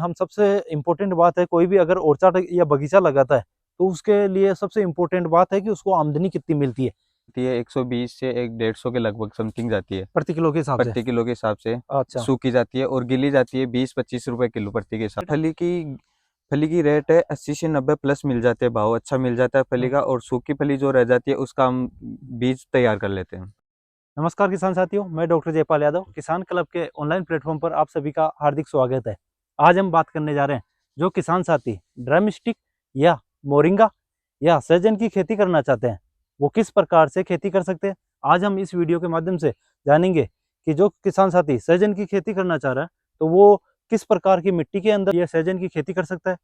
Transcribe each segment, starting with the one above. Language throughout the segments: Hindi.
हम सबसे इम्पोर्टेंट बात है, कोई भी अगर ओरचाट या बगीचा लगाता है तो उसके लिए सबसे इम्पोर्टेंट बात है कि उसको आमदनी कितनी मिलती है। 120 से 150 के लगभग समथिंग जाती है प्रति किलो के हिसाब से। प्रति किलो के हिसाब से। अच्छा। सूखी जाती है और गिली जाती है 20-25 रुपए किलो प्रति के हिसाब। फली की रेट है 80 से 90 प्लस मिल जाते हैं, भाव अच्छा मिल जाता है फली का। और सूखी फली जो रह जाती है उसका हम बीज तैयार कर लेते हैं। नमस्कार किसान साथियों, मैं डॉक्टर जयपाल यादव, किसान क्लब के ऑनलाइन प्लेटफॉर्म पर आप सभी का हार्दिक स्वागत है। आज हम बात करने जा रहे हैं, जो किसान साथी ड्रम स्टिक या मोरिंगा या सहजन की खेती करना चाहते हैं वो किस प्रकार से खेती कर सकते हैं। आज हम इस वीडियो के माध्यम से जानेंगे कि जो किसान साथी सहजन की खेती करना चाह रहा है तो वो किस प्रकार की मिट्टी के अंदर यह सहजन की खेती कर सकता है,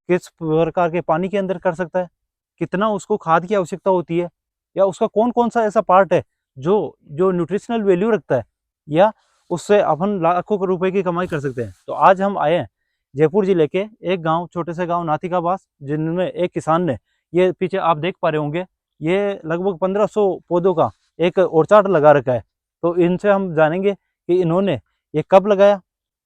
किस प्रकार के पानी के अंदर कर सकता है, कितना उसको खाद की आवश्यकता होती है, या उसका कौन कौन सा ऐसा पार्ट है जो जो न्यूट्रिशनल वैल्यू रखता है, या उससे अपन लाखों रुपए की कमाई कर सकते हैं। तो आज हम आए हैं जयपुर जिले के एक गांव, छोटे से गांव नाथिकाबास, जिनमें एक किसान ने, ये पीछे आप देख पा रहे होंगे, ये लगभग 1500 पौधों का एक ओरचाट लगा रखा है। तो इनसे हम जानेंगे कि इन्होंने ये कब लगाया,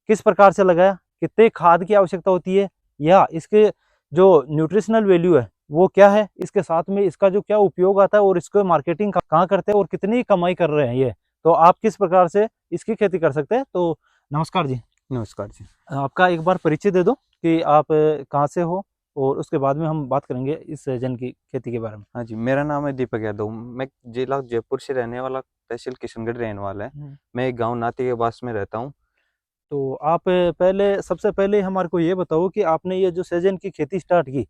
किस प्रकार से लगाया, कितने खाद की आवश्यकता होती है, या इसके जो न्यूट्रिशनल वैल्यू है वो क्या है, इसके साथ में इसका जो क्या उपयोग आता है, और इसको मार्केटिंग कहाँ करते हैं और कितनी कमाई कर रहे हैं ये, तो आप किस प्रकार से इसकी खेती कर सकते हैं। तो नमस्कार जी। नमस्कार जी। आपका एक बार परिचय दे दो कि आप कहाँ से हो, और उसके बाद में हम बात करेंगे इस सहजन की खेती के बारे में। हाँ जी, मेरा नाम है दीपक यादव। मैं जिला जयपुर से रहने वाला, तहसील किशनगढ़ रहने वाला है। मैं एक गांव नाती के पास में रहता हूँ। तो आप पहले, सबसे पहले हमारे को ये बताओ कि आपने ये जो सहजन की खेती स्टार्ट की,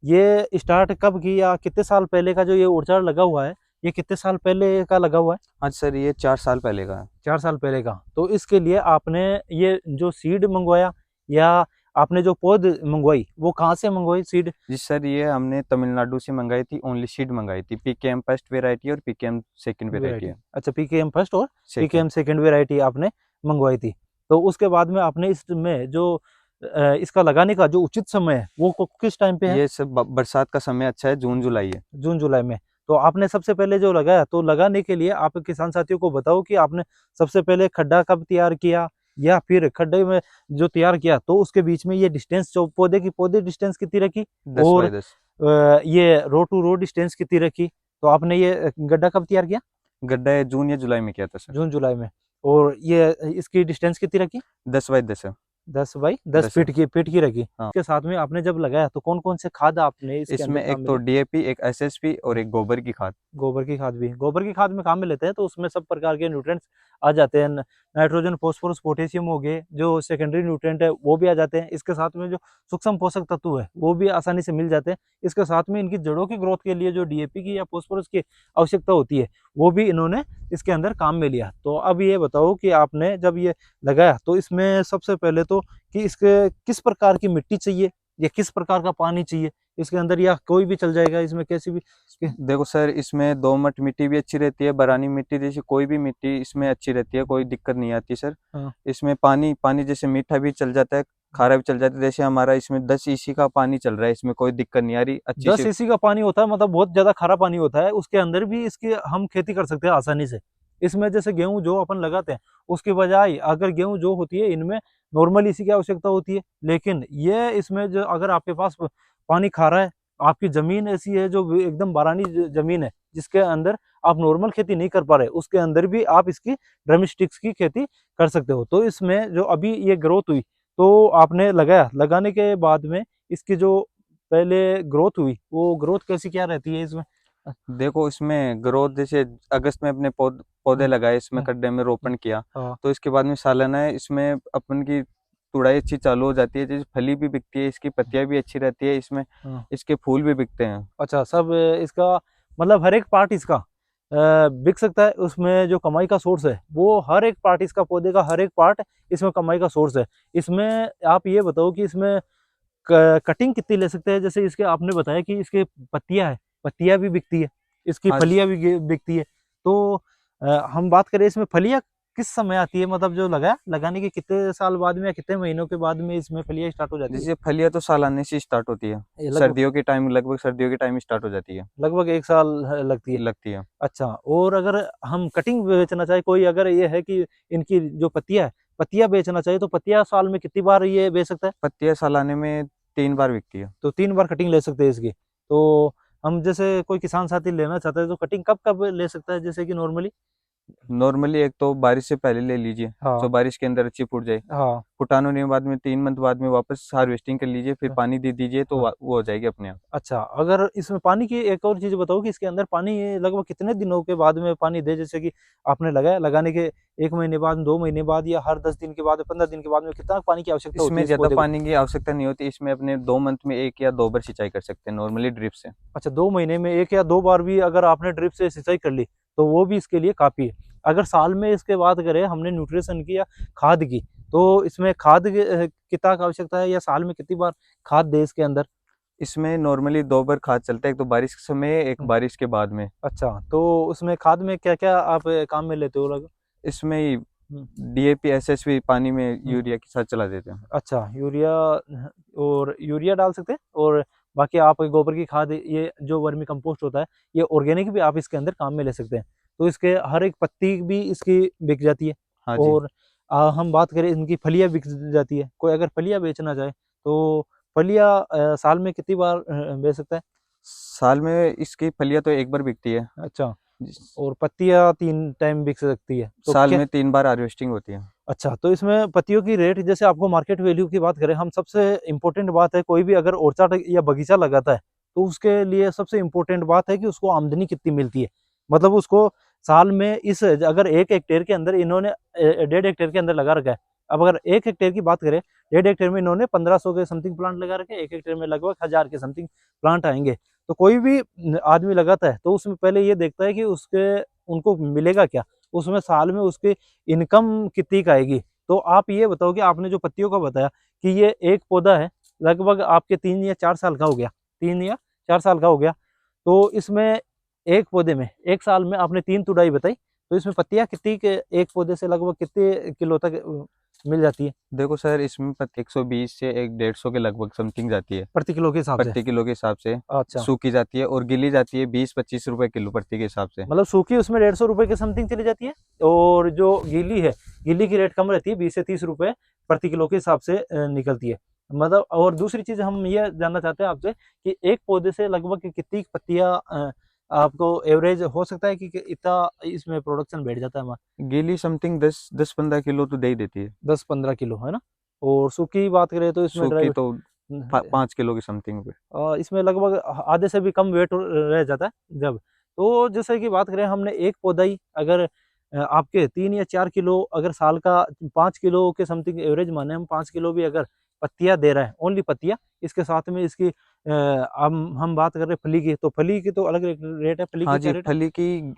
ये स्टार्ट कब की, या कितने साल पहले का जो ये ओरचाड़ लगा हुआ है, ये कितने साल पहले का लगा हुआ है। आज सर ये 4 साल पहले का है। 4 साल पहले का। तो इसके लिए आपने ये जो सीड मंगवाया, या आपने जो पौध मंगवाई वो कहाँ से मंगवाई सीड। जी सर, ये हमने तमिलनाडु से मंगाई थी, ओनली सीड मंगाई थी। पीकेएम फर्स्ट वेराइटी और पीकेएम सेकंड वेराइटी है। अच्छा, पीकेएम फर्स्ट और सेकंड। पीकेएम सेकंड वेराइटी आपने मंगवाई थी। तो उसके बाद में आपने इसमें जो इसका लगाने का जो उचित समय है वो किस टाइम पे है। ये सब बरसात का समय अच्छा है, जून जुलाई है। जून जुलाई में। तो आपने सबसे पहले जो लगाया, तो लगाने के लिए आप किसान साथियों को बताओ कि आपने सबसे पहले खड्डा कब तैयार किया, या फिर खड्डे में जो तैयार किया तो उसके बीच में ये डिस्टेंस, जो पौधे डिस्टेंस कितनी रखी, 10 और बाई 10। ये रो टू रो डिस्टेंस कितनी रखी। तो आपने ये गड्ढा कब तैयार किया। गड्ढा है जून या जुलाई में किया था सर। जून जुलाई में। और ये इसकी डिस्टेंस कितनी रखी। 10 बाई 10 है। 10 बाई 10 10 है। फीट की रखी। हाँ। इसके साथ में आपने जब लगाया तो कौन कौन से खाद आपने इसके इसमें अंदर एक काम तो में। डीएपी, एक एसएसपी और एक गोबर की खाद। गोबर की खाद भी, गोबर की खाद में काम में लेते हैं तो उसमें सब प्रकार के न्यूट्रिएंट्स आ जाते हैं। नाइट्रोजन, फास्फोरस, पोटेशियम हो गए, जो सेकेंडरी न्यूट्रिएंट है वो भी आ जाते हैं। इसके साथ में जो सूक्ष्म पोषक तत्व है वो भी आसानी से मिल जाते हैं। इसके साथ में इनकी जड़ों की ग्रोथ के लिए जो डीएपी की या फास्फोरस की आवश्यकता होती है वो भी इन्होंने इसके अंदर काम में लिया। तो अब ये बताओ कि आपने जब ये लगाया तो इसमें सबसे पहले तो कि इसके किस प्रकार की मिट्टी चाहिए, या किस प्रकार का पानी चाहिए इसके अंदर, या कोई भी चल जाएगा इसमें, कैसी भी। देखो सर, इसमें दोमट मिट्टी भी अच्छी रहती है, बरानी मिट्टी जैसे कोई भी मिट्टी इसमें अच्छी रहती है, कोई दिक्कत नहीं आती सर। हाँ। इसमें पानी जैसे मीठा भी चल जाता है, खारा भी चल जाता है। जैसे हमारा इसमें 10 ईसी का पानी चल रहा है, इसमें कोई दिक्कत नहीं आ रही, अच्छी 10 सी। सीसी का पानी होता है, मतलब बहुत ज्यादा खारा पानी होता है, उसके अंदर भी इसकी हम खेती कर सकते हैं आसानी से। इसमें जैसे गेहूं जो अपन लगाते हैं उसकी बजाय अगर गेहूं जो होती है इनमें नॉर्मल इसी की आवश्यकता होती है, लेकिन ये इसमें जो अगर आपके पास पानी खारा है, आपकी जमीन ऐसी है जो एकदम बारानी जमीन है जिसके अंदर आप नॉर्मल खेती नहीं कर पा रहे, उसके अंदर भी आप इसकी ड्रम स्टिक्स की खेती कर सकते हो। तो इसमें जो अभी ये ग्रोथ हुई, तो आपने लगाया, लगाने के बाद में इसकी जो पहले ग्रोथ हुई वो ग्रोथ कैसी क्या रहती है इसमें। देखो इसमें ग्रोथ जैसे अगस्त में अपने पौधे लगाए, इसमें हम्म, गड्ढे में रोपण किया, हाँ। तो इसके बाद में सालाना है, इसमें अपन की तुड़ाई अच्छी चालू हो जाती है। जैसे फली भी बिकती है, इसकी पत्तियां भी अच्छी रहती है, इसमें हाँ। इसके फूल भी बिकते हैं। अच्छा, सब इसका मतलब हर एक पार्ट इसका बिक सकता है। उसमें जो कमाई का सोर्स है वो हर एक पार्ट, इसका पौधे का हर एक पार्ट इसमें कमाई का सोर्स है। इसमें आप ये बताओ कि इसमें कटिंग कितनी ले सकते हैं। जैसे इसके आपने बताया कि इसके पत्तियां है, पत्तियां भी बिकती है, इसकी हाँ फलियां भी बिकती है। तो हम बात करें इसमें फलियां किस समय आती है, मतलब जो लगाने के कितने साल बाद में या कितने महीनों के बाद में इसमें फलियां स्टार्ट हो जाती है। जैसे फलियां तो सालाने से स्टार्ट होती है, ये लगभग सर्दियों के टाइम, लगभग सर्दियों के टाइम स्टार्ट हो जाती है। लगभग 1 साल लगती है। लगती है। अच्छा, और अगर हम कटिंग बेचना चाहे कोई, अगर ये है कि इनकी जो पत्तियां है, पत्तियां बेचना चाहिए तो पत्तियां साल में कितनी बार ये बेच सकता है? पत्तियां सालाने में 3 बार बिकती है। तो 3 बार कटिंग ले सकते हैं इसकी। तो हम जैसे कोई किसान साथी लेना चाहता है तो कटिंग कब कब ले सकता है जैसे कि नॉर्मली? नॉर्मली एक तो बारिश से पहले ले लीजिए, हाँ जो बारिश के अंदर अच्छी फूट जाए। हाँ। फुटान होने के बाद में 3 मंथ बाद में वापस हार्वेस्टिंग कर लीजिए, फिर हाँ पानी दे दीजिए तो हाँ। वो हो जाएगी अपने आप। अच्छा, अगर इसमें पानी की एक और चीज़ बताओ कि इसके अंदर पानी ये लगभग कितने दिनों के बाद में पानी दे? जैसे कि आपने लगाया, लगाने के 1 महीने बाद, 2 महीने बाद या हर 10 दिन के बाद, 15 दिन के बाद में कितना पानी की आवश्यकता होती है इसमें इस ज़्यादा पौधे को? पानी की आवश्यकता नहीं होती, इसमें अपने 2 मंथ में 1 या 2 बार सिंचाई कर सकते हैं नॉर्मली ड्रिप से। अच्छा, 2 महीने में 1 या 2 बार भी अगर आपने ड्रिप से सिंचाई कर ली, तो वो भी इसके लिए काफ़ी है। अगर साल में इसके बात करें हमने न्यूट्रिशन की या खाद की, तो इसमें खाद कितना की आवश्यकता है या साल में कितनी बार खाद दें इसके अंदर? इसमें नॉर्मली 2 बार खाद चलता है, एक तो बारिश के समय, एक हुँ, बारिश के बाद में। अच्छा, तो उसमें खाद में क्या-क्या आप काम में लेते हो लगभग? इसमें हुँ, डीएपी, एसएसपी पानी में हुँ। यूरिया के साथ चला देते हैं। अच्छा, यूरिया और यूरिया डाल सकते हैं और बाकी आप गोबर की खाद ये जो वर्मी कंपोस्ट होता है, ये ऑर्गेनिक भी आप इसके अंदर काम में ले सकते हैं। तो इसके हर एक पत्ती भी इसकी बिक जाती है हाँ जी। और हम बात करें इनकी फलियाँ बिक जाती है। कोई अगर फलियाँ बेचना चाहे तो फलियाँ साल में कितनी बार बेच सकता है? साल में इसकी फलियाँ तो 1 बार बिकती है। अच्छा, जिस- और पत्तियाँ 3 टाइम बिक सकती है। तो साल क्या में 3 बार हार्वेस्टिंग होती है। अच्छा, तो इसमें पत्तियों की रेट जैसे आपको मार्केट वैल्यू की बात करें, हम सबसे इम्पोर्टेंट बात है कोई भी अगर ओरचाट या बगीचा लगाता है, तो उसके लिए सबसे इम्पोर्टेंट बात है कि उसको आमदनी कितनी मिलती है। मतलब उसको साल में इस अगर 1 हेक्टेयर के अंदर इन्होंने 1.5 हेक्टेयर के अंदर लगा रखा है। अब अगर 1 हेक्टेयर की बात करें, 1.5 हेक्टेयर में इन्होंने 1500 के समथिंग प्लांट लगा रखे हैं, 1 हेक्टेयर में लगभग 1000 के समथिंग प्लांट आएँगे। तो कोई भी आदमी लगाता है, तो उसमें पहले ये देखता है कि उसके उनको मिलेगा क्या? उसमें साल में उसकी इनकम कितनी का आएगी? तो आप ये बताओ कि आपने जो पत्तियों का बताया कि ये एक पौधा है, लगभग आपके 3 या 4 साल का हो गया, 3 या 4 साल का हो गया। तो इसमें एक पौधे में 1 साल में आपने 3 तुड़ाई बताई, तो इसमें पत्तियाँ कितनी के एक पौधे से लगभग कितने किलो तक मिल जाती है? देखो सर, इसमें 120 से 150 के लगभग समथिंग जाती है, प्रति किलो के हिसाब से? प्रति किलो के हिसाब से। अच्छा, सूखी जाती है और गीली जाती है 20-25 रुपए किलो प्रति के हिसाब से। मतलब सूखी उसमें 150 रुपए के समथिंग चली जाती है और जो गीली है, गीली की रेट कम रहती है, 20 से 30 रुपए प्रति किलो के हिसाब से निकलती है। मतलब और दूसरी चीज़ हम ये जानना चाहते हैं आपसे कि एक पौधे से लगभग कितनी पत्तियाँ आपको एवरेज हो सकता है कि इतना इसमें प्रोडक्शन बैठ जाता है हमारा? गीली समथिंग 10-15 किलो तो दे ही देती है। 10-15 किलो, है ना? और सूखी बात करें तो इसमें सूखी ड्राई तो 5 किलो की समथिंग पे। इसमें लगभग आधे से भी कम वेट रह जाता है जब। तो जैसे कि बात करें हमने एक पौधा ही अगर आपके 3 या 4 किलो अगर साल का 5 किलो के समथिंग एवरेज माने हम 5 किलो भी अगर पत्तियाँ दे रहा है, ओनली पत्तियाँ, इसके साथ में इसकी हम बात कर रहे हैं फली की, तो फली की तो अलग रेट है, फली हाँ की क्या जी, रेट है?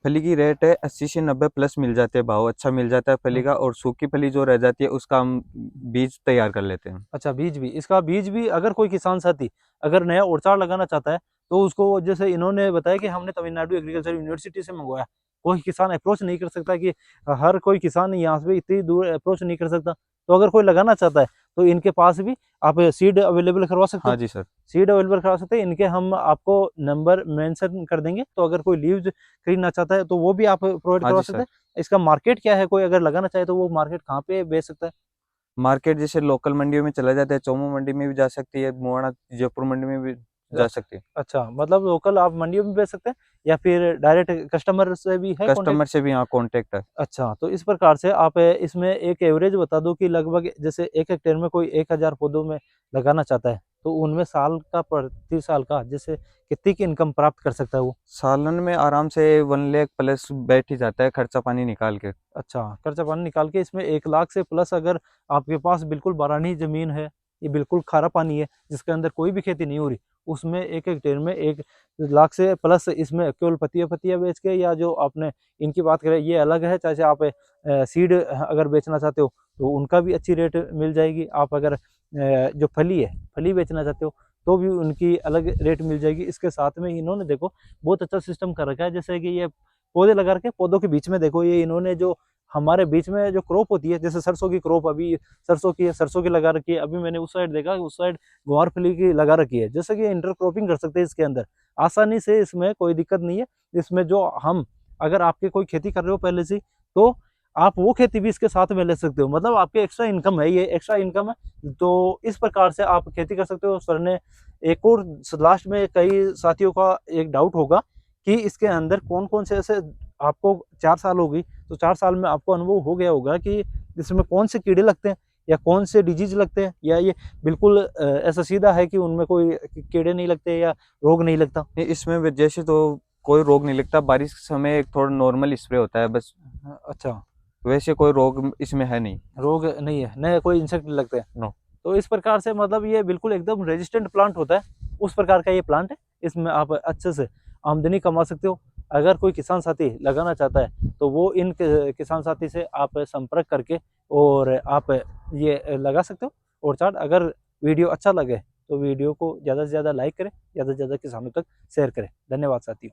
फली की रेट है 80 से 90 प्लस मिल जाते हैं, भाव अच्छा मिल जाता है फली हाँ। का। और सूखी फली जो रह जाती है उसका हम बीज तैयार कर लेते हैं। अच्छा, बीज भी इसका बीज भी अगर कोई किसान साथी अगर नया ओरचाड़ लगाना चाहता है तो उसको जैसे इन्होंने बताया कि हमने तमिलनाडु एग्रीकल्चर यूनिवर्सिटी से मंगवाया, कोई किसान अप्रोच नहीं कर सकता कि हर कोई किसान यहाँ से इतनी दूर अप्रोच नहीं कर सकता, तो अगर कोई लगाना चाहता है तो इनके पास भी आप सीड अवेलेबल करवा सकते हाँ हो, जी सर। सीड अवेलेबल करवा सकते हैं, इनके हम आपको नंबर मेंशन कर देंगे, तो अगर कोई लीव्स खरीदना चाहता है तो वो भी आप प्रोवाइड हाँ करवा जी सकते सर। हैं। इसका मार्केट क्या है, कोई अगर लगाना चाहे तो वो मार्केट कहाँ पे बेच सकता है? मार्केट जैसे लोकल मंडियों में चला जाता है, चौमू मंडी में भी जा सकती है, मुआना जयपुर मंडी में भी जा अच्छा, सकती है। अच्छा, मतलब लोकल आप मंडियों में बेच सकते हैं या फिर डायरेक्ट कस्टमर से भी है कॉन्टैक्ट? कस्टमर से भी यहाँ कॉन्टेक्ट है। अच्छा, तो इस प्रकार से आप इसमें एक एवरेज बता दो कि लगभग जैसे 1 हेक्टेयर में कोई 1000 पौधों में लगाना चाहता है, तो उनमें साल का प्रति साल का जैसे कितनी की इनकम प्राप्त कर सकता है वो? सालन में आराम से 1 लाख प्लस बैठ ही जाता है, खर्चा पानी निकाल के। अच्छा, खर्चा पानी निकाल के इसमें 1 लाख से प्लस अगर आपके पास बिल्कुल बारानी ज़मीन है, ये बिल्कुल खारा पानी है, जिसके अंदर कोई भी खेती नहीं हो रही, उसमें 1 हेक्टेयर में 1 लाख से प्लस इसमें केवल पत्तियाँ-पत्तियाँ बेच के या जो आपने इनकी बात करें ये अलग है, चाहे आप सीड अगर बेचना चाहते हो, तो उनका भी अच्छी रेट मिल जाएगी। आप अगर जो फली है, फली बेचना चाहते हो, तो भी उनकी अलग रेट मिल जाएगी। इसके साथ में इन्होंने देखो बहुत अच्छा सिस्टम कर रखा है, जैसे कि ये पौधे लगा रखे हैं, पौधों के बीच में देखो ये इन्होंने जो हमारे बीच में जो क्रॉप होती है, जैसे सरसों की क्रॉप अभी सरसों की है, सरसों की लगा रखी है। अभी मैंने उस साइड देखा, उस साइड ग्वारफली की लगा रखी है। जैसे कि इंटरक्रॉपिंग कर सकते हैं इसके अंदर आसानी से, इसमें कोई दिक्कत नहीं है। इसमें जो हम अगर आपके कोई खेती कर रहे हो पहले से, तो आप वो खेती भी इसके साथ में ले सकते हो, मतलब आपके एक्स्ट्रा इनकम है, ये एक्स्ट्रा इनकम है। तो इस प्रकार से आप खेती कर सकते हो। सर ने एक और लास्ट में कई साथियों का एक डाउट होगा कि इसके अंदर कौन कौन से ऐसे, आपको 4 साल होगी तो 4 साल में आपको अनुभव हो गया होगा कि इसमें कौन से कीड़े लगते हैं या कौन से डिजीज लगते हैं, या ये बिल्कुल ऐसा सीधा है कि उनमें कोई कीड़े नहीं लगते या रोग नहीं लगता। इसमें वजह से तो कोई रोग नहीं लगता, बारिश के समय एक थोड़ा नॉर्मल स्प्रे होता है बस, अच्छा, वैसे कोई रोग इसमें है नहीं। रोग नहीं है, नए कोई इंसेक्ट लगते हैं। नो। तो इस प्रकार से मतलब ये बिल्कुल एकदम रेजिस्टेंट प्लांट होता है, उस प्रकार का ये प्लांट है। इसमें आप अच्छे से आमदनी कमा सकते हो। अगर कोई किसान साथी लगाना चाहता है तो वो इन किसान साथी से आप संपर्क करके और आप ये लगा सकते हो। और चार्ट अगर वीडियो अच्छा लगे तो वीडियो को ज़्यादा से ज़्यादा लाइक करें, ज़्यादा से ज़्यादा किसानों तक शेयर करें। धन्यवाद साथियों।